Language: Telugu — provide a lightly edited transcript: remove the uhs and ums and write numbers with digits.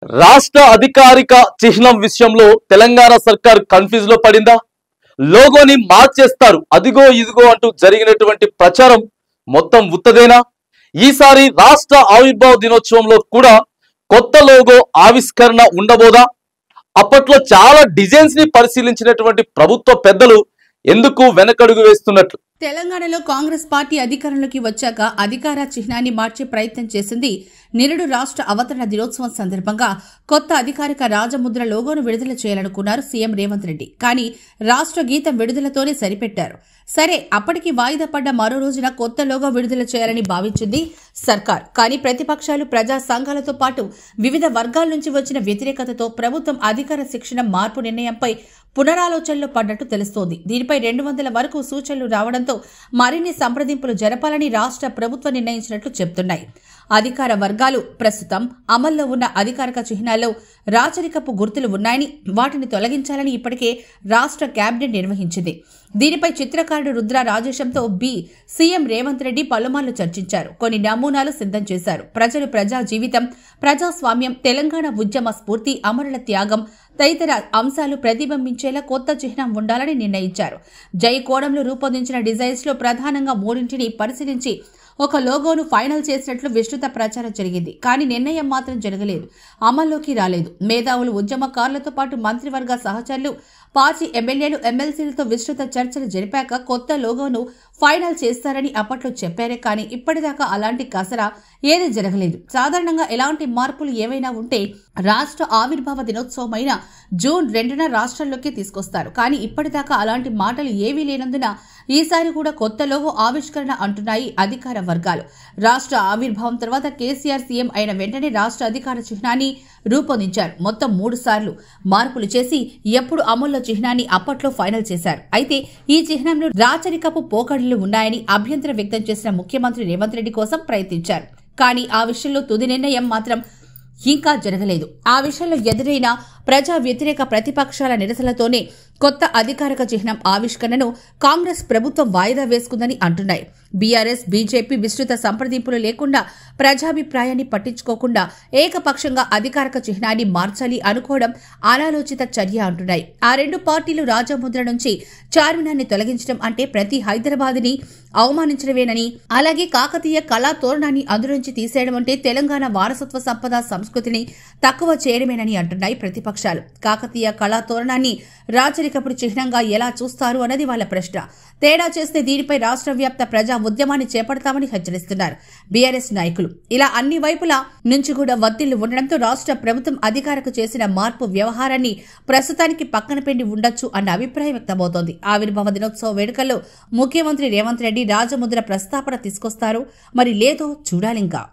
రాష్ట్ర అధికారిక చిహ్నం విషయంలో తెలంగాణ సర్కార్ కన్ఫ్యూజ్ లో పడిందా? లోగోని మార్చేస్తారు అదిగో ఇదిగో అంటూ జరిగినటువంటి ప్రచారం మొత్తం ఉత్తదేనా? ఈసారి రాష్ట్ర ఆవిర్భావ దినోత్సవంలో కూడా కొత్త లోగో ఆవిష్కరణ ఉండబోదా? అప్పట్లో చాలా డిజైన్స్ ని పరిశీలించినటువంటి ప్రభుత్వ పెద్దలు ఎందుకు వెనకడుగు వేస్తున్నట్లు? తెలంగాణలో కాంగ్రెస్ పార్టీ అధికారంలోకి వచ్చాక అధికార చిహ్నాన్ని మార్చే ప్రయత్నం చేసింది. నిరుడు రాష్ట్ర అవతరణ దినోత్సవం సందర్భంగా కొత్త అధికారిక రాజముద్ర లోగోను విడుదల చేయాలనుకున్నారు సీఎం రేవంత్ రెడ్డి. కానీ రాష్ట్ర గీతం విడుదలతోనే సరిపెట్టారు. సరే, అప్పటికి వాయిదా పడ్డ మరో రోజున కొత్త లోగో విడుదల చేయాలని భావించింది సర్కార్. కానీ ప్రతిపక్షాలు, ప్రజా సంఘాలతో పాటు వివిధ వర్గాల నుంచి వచ్చిన వ్యతిరేకతతో ప్రభుత్వం అధికార శిక్షణ మార్పు నిర్ణయంపై పునరాలోచనలో పడ్డట్టు తెలుస్తోంది. దీనిపై 200 వరకు సూచనలు రావడంతో మరిన్ని సంప్రదింపులు జరపాలని రాష్ట్ర ప్రభుత్వం నిర్ణయించినట్లు చెబుతున్నాయి. అధికార వర్గాలు ప్రస్తుతం అమల్లో ఉన్న అధికారిక చిహ్నాల్లో రాచరికపు గుర్తులు ఉన్నాయని, వాటిని తొలగించాలని ఇప్పటికే రాష్ట్ర కేబినెట్ నిర్వహించింది. దీనిపై చిత్రకారుడు రుద్ర రాజేశంతో సీఎం రేవంత్ రెడ్డి పలుమార్లు చర్చించారు. కొన్ని నమూనాలు సిద్ధం చేశారు. ప్రజలు, ప్రజా జీవితం, ప్రజాస్వామ్యం, తెలంగాణ ఉద్యమ స్ఫూర్తి, అమరుల త్యాగం తదితర అంశాలు ప్రతిబింబించేలా కొత్త చిహ్నం ఉండాలని నిర్ణయించారు. జై కోణంలో రూపొందించిన డిజైన్స్ లో ప్రధానంగా 3ని పరిశీలించి ఒక లోగోను ఫైనల్ చేసినట్లు విస్తృత ప్రచారం జరిగింది. కానీ నిర్ణయం మాత్రం జరగలేదు, అమల్లోకి రాలేదు. మేధావులు, ఉద్యమకారులతో పాటు మంత్రివర్గ సహచరులు, పార్టీ ఎమ్మెల్యేలు, ఎమ్మెల్సీలతో విస్తృత చర్చలు జరిపాక కొత్త లోగోను ఫైనల్ చేస్తారని అప్పట్లో చెప్పారే కానీ ఇప్పటిదాకా అలాంటి కసరా ఏదీ జరగలేదు. సాధారణంగా ఎలాంటి మార్పులు ఏవైనా ఉంటే రాష్ట్ర ఆవిర్భావ దినోత్సవమైన జూన్ 2న రాష్ట్రంలోకి తీసుకొస్తారు. కానీ ఇప్పటిదాకా అలాంటి మాటలు ఏవీ లేనందున ఈసారి కూడా కొత్త లోగో ఆవిష్కరణ అంటున్నాయి అధికార వర్గాలు. రాష్ట్ర ఆవిర్భావం తర్వాత కేసీఆర్ సీఎం అయిన వెంటనే రాష్ట్ర అధికార చిహ్నాన్ని రూపొందించారు. మొత్తం 3 సార్లు మార్పులు చేసి ఎప్పుడు అమల్లో చిహ్నాన్ని అప్పట్లో ఫైనల్ చేశారు. అయితే ఈ చిహ్నంలో రాచరికపు పోకడలు ఉన్నాయని అభ్యంతరం వ్యక్తం చేసిన ముఖ్యమంత్రి రేవంత్ రెడ్డి కోసం ప్రయత్నించారు. కానీ ఆ విషయంలో తుది నిర్ణయం మాత్రం ఇంకా జరగలేదు. ఆ విషయంలో ఎదురైన ప్రజా వ్యతిరేక ప్రతిపక్షాల నిరసనలతోనే కొత్త అధికారిక చిహ్నం ఆవిష్కరణను కాంగ్రెస్ ప్రభుత్వం వాయిదా వేసుకుందని అంటున్నాయి. బీఆర్ఎస్, బీజేపీ విస్తృత సంప్రదింపులు లేకుండా, ప్రజాభిప్రాయాన్ని పట్టించుకోకుండా ఏకపక్షంగా అధికారిక చిహ్నాన్ని మార్చాలి అనుకోవడం అనాలోచిత చర్య అంటున్నాయి. ఆ 2 పార్టీలు రాజముద్ర నుంచి చార్మినార్ని తొలగించడం అంటే ప్రతి హైదరాబాద్ని అవమానించడమేనని, అలాగే కాకతీయ కళా తోరణాన్ని అందులోంచి తీసేయడం అంటే తెలంగాణ వారసత్వ సంపద సంస్కృతిని తక్కువ చేయడమేనని అంటున్నాయి ప్రతిపక్షాలు. కాకతీయ కళా తోరణాన్ని రాచరికపు చిహ్నంగా ఎలా చూస్తారు అన్నది వాళ్ళ ప్రశ్న. తేడా చేస్తే దీనిపై రాష్ట్ర వ్యాప్త ప్రజా ఉద్యమాన్ని చేపడతామని హెచ్చరిస్తున్నారు బీఆర్ఎస్ నాయకులు. ఇలా అన్ని వైపులా నుంచి కూడా ఒత్తిళ్లు ఉండడంతో రాష్ట్ర ప్రభుత్వం అధికారకు చేసిన మార్పు వ్యవహారాన్ని ప్రస్తుతానికి పక్కన పెట్టి ఉండొచ్చు అన్న అభిప్రాయం వ్యక్తమవుతోంది. ఆవిర్భావ దినోత్సవ వేడుకల్లో ముఖ్యమంత్రి రేవంత్ రెడ్డి రాజముద్ర ప్రస్తావన తీసుకొస్తారు, మరి లేదో చూడాలింకా.